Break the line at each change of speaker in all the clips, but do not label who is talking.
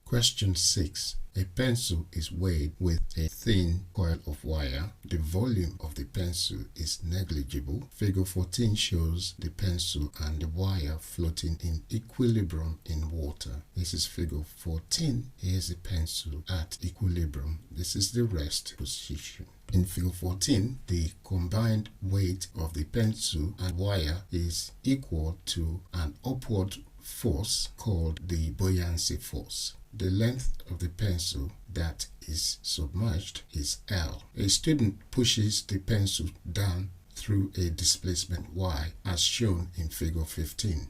Question 6. A pencil is weighed with a thin coil of wire. The volume of the pencil is negligible. Figure 14 shows the pencil and the wire floating in equilibrium in water. This is figure 14. Here's the pencil at equilibrium. This is the rest position. In figure 14, the combined weight of the pencil and wire is equal to an upward force called the buoyancy force. The length of the pencil that is submerged is L. A student pushes the pencil down through a displacement Y as shown in figure 15.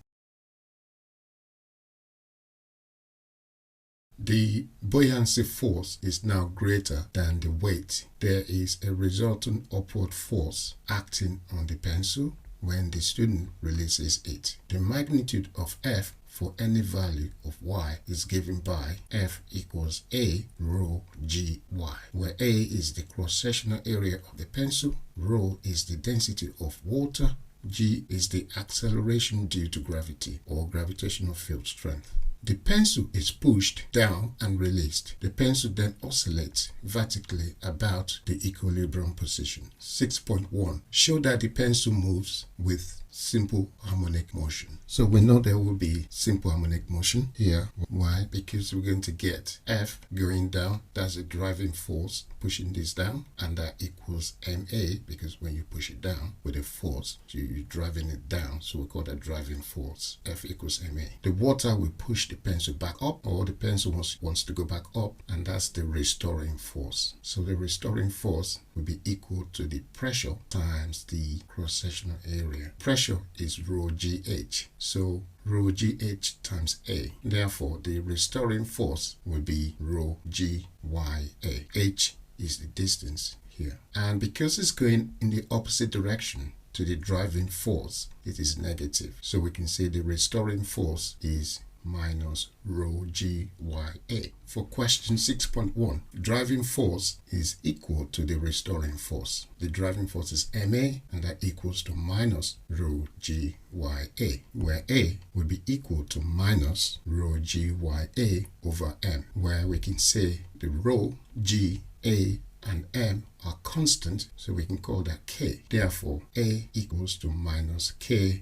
The buoyancy force is now greater than the weight. There is a resultant upward force acting on the pencil when the student releases it. The magnitude of F for any value of y is given by F equals A rho G y, where A is the cross-sectional area of the pencil, rho is the density of water, G is the acceleration due to gravity or gravitational field strength. The pencil is pushed down and released. The pencil then oscillates vertically about the equilibrium position. 6.1. Show that the pencil moves with simple harmonic motion. So we know there will be simple harmonic motion here. Why? Because we're going to get F going down. That's a driving force pushing this down, and that equals MA, because when you push it down with a force, you're driving it down. So we call that driving force. F equals MA. The water will push the pencil back up, or the pencil wants to go back up, and that's the restoring force. So the restoring force will be equal to the pressure times the cross-sectional area. Pressure is rho GH. So rho GH times A. Therefore, the restoring force will be rho GYA. H is the distance here. And because it's going in the opposite direction to the driving force, it is negative. So we can say the restoring force is minus rho GYA. For question 6.1, driving force is equal to the restoring force. The driving force is MA, and that equals to minus rho GYA, where A will be equal to minus rho GYA over M, where we can say the rho, G, A, and M are constant, so we can call that K. Therefore, A equals to minus KY.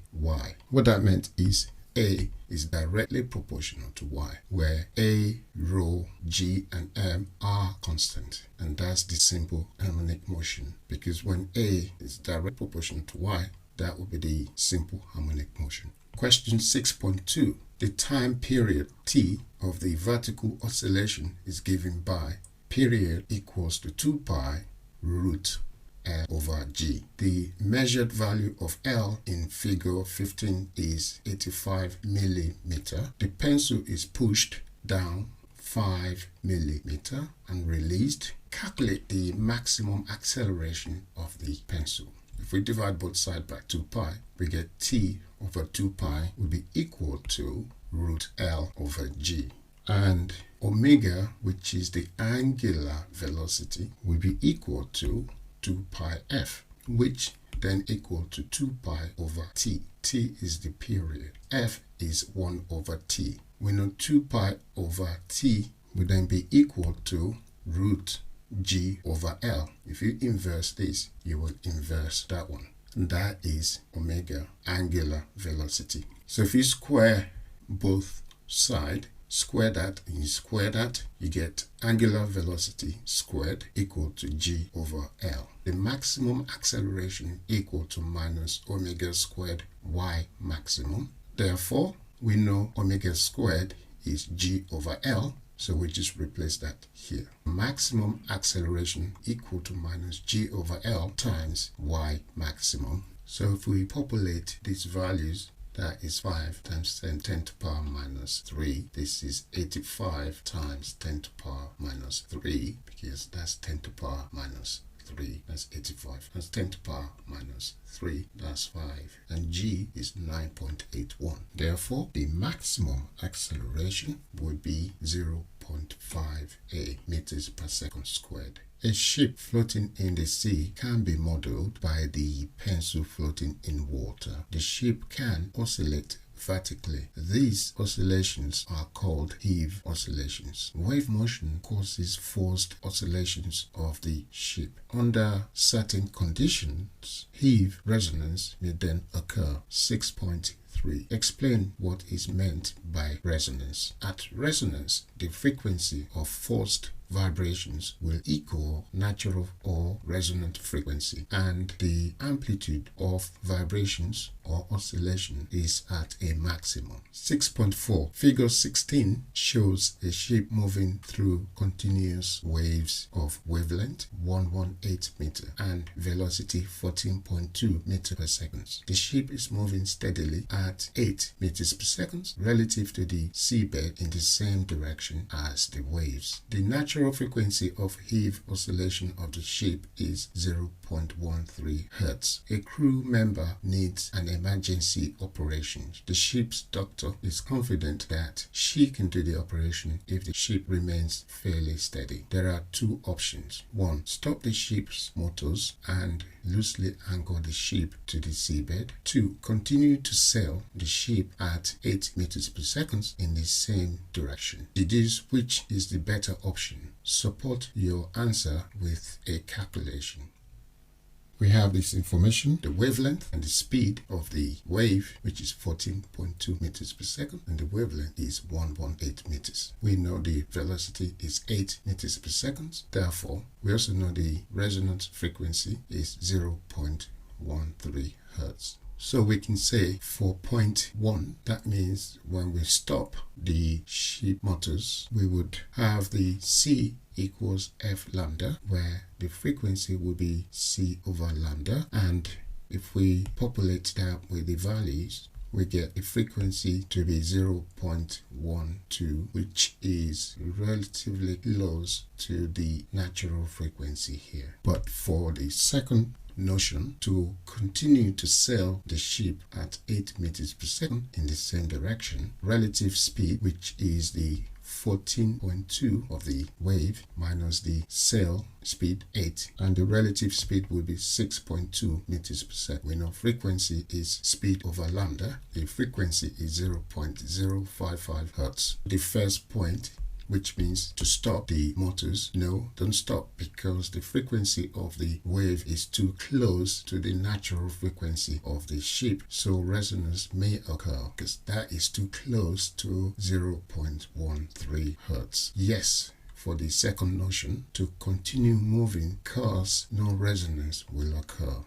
What that meant is A is directly proportional to Y, where A, rho, G, and M are constant. And that's the simple harmonic motion, because when A is directly proportional to Y, that will be the simple harmonic motion. Question 6.2. The time period T of the vertical oscillation is given by period equals to 2 pi root L over G. The measured value of L in figure 15 is 85 millimeter. The pencil is pushed down 5 millimeter and released. Calculate the maximum acceleration of the pencil. If we divide both sides by 2 pi, we get T over 2 pi will be equal to root L over G. And omega, which is the angular velocity, will be equal to 2 pi f, which then equal to 2 pi over t. T is the period. F is 1 over t. We know 2 pi over t will then be equal to root g over L. If you inverse this, you will inverse that one. And that is omega, angular velocity. So if you square both sides, square that and you square that, you get angular velocity squared equal to g over L. The maximum acceleration equal to minus omega squared y maximum. Therefore, we know omega squared is g over L, so we just replace that here. Maximum acceleration equal to minus g over L times y maximum. So if we populate these values, that is 5 times 10 to the power minus 3. This is 85 times 10 to the power minus 3, because that's 10 to the power minus 3. That's 85. That's 10 to the power minus 3. That's 5. And g is 9.81. Therefore, the maximum acceleration would be 0.58 meters per second squared. A ship floating in the sea can be modeled by the pencil floating in water. The ship can oscillate vertically. These oscillations are called heave oscillations. Wave motion causes forced oscillations of the ship. Under certain conditions, heave resonance may then occur. 6.3. Explain what is meant by resonance. At resonance, the frequency of forced vibrations will equal natural or resonant frequency, and the amplitude of vibrations or oscillation is at a maximum. 6.4. Figure 16 shows a ship moving through continuous waves of wavelength 118 meter and velocity 14.2 meter per second. The ship is moving steadily at 8 meters per second relative to the seabed in the same direction as the waves. The natural frequency of heave oscillation of the ship is 0.13 Hz. A crew member needs an emergency operation. The ship's doctor is confident that she can do the operation if the ship remains fairly steady. There are two options. 1. Stop the ship's motors and loosely anchor the ship to the seabed. 2. Continue to sail the ship at 8 meters per second in the same direction. Deduce which is the better option. Support your answer with a calculation. We have this information, the wavelength and the speed of the wave, which is 14.2 meters per second, and the wavelength is 118 meters. We know the velocity is 8 meters per second. Therefore, we also know the resonance frequency is 0.13 Hz. So we can say for point 1, that means when we stop the ship motors, we would have the C equals F lambda, where the frequency will be C over lambda. And if we populate that with the values, we get the frequency to be 0.12, which is relatively close to the natural frequency here. But for the second notion, to continue to sail the ship at 8 meters per second in the same direction, relative speed, which is the 14.2 of the wave minus the sail speed 8, and the relative speed will be 6.2 meters per second. We know frequency is speed over lambda. The frequency is 0.055 Hz. The first point, which means to stop the motors. No, don't stop, because the frequency of the wave is too close to the natural frequency of the ship, so resonance may occur because that is too close to 0.13 Hz. Yes, for the second notion, to continue moving cause no resonance will occur.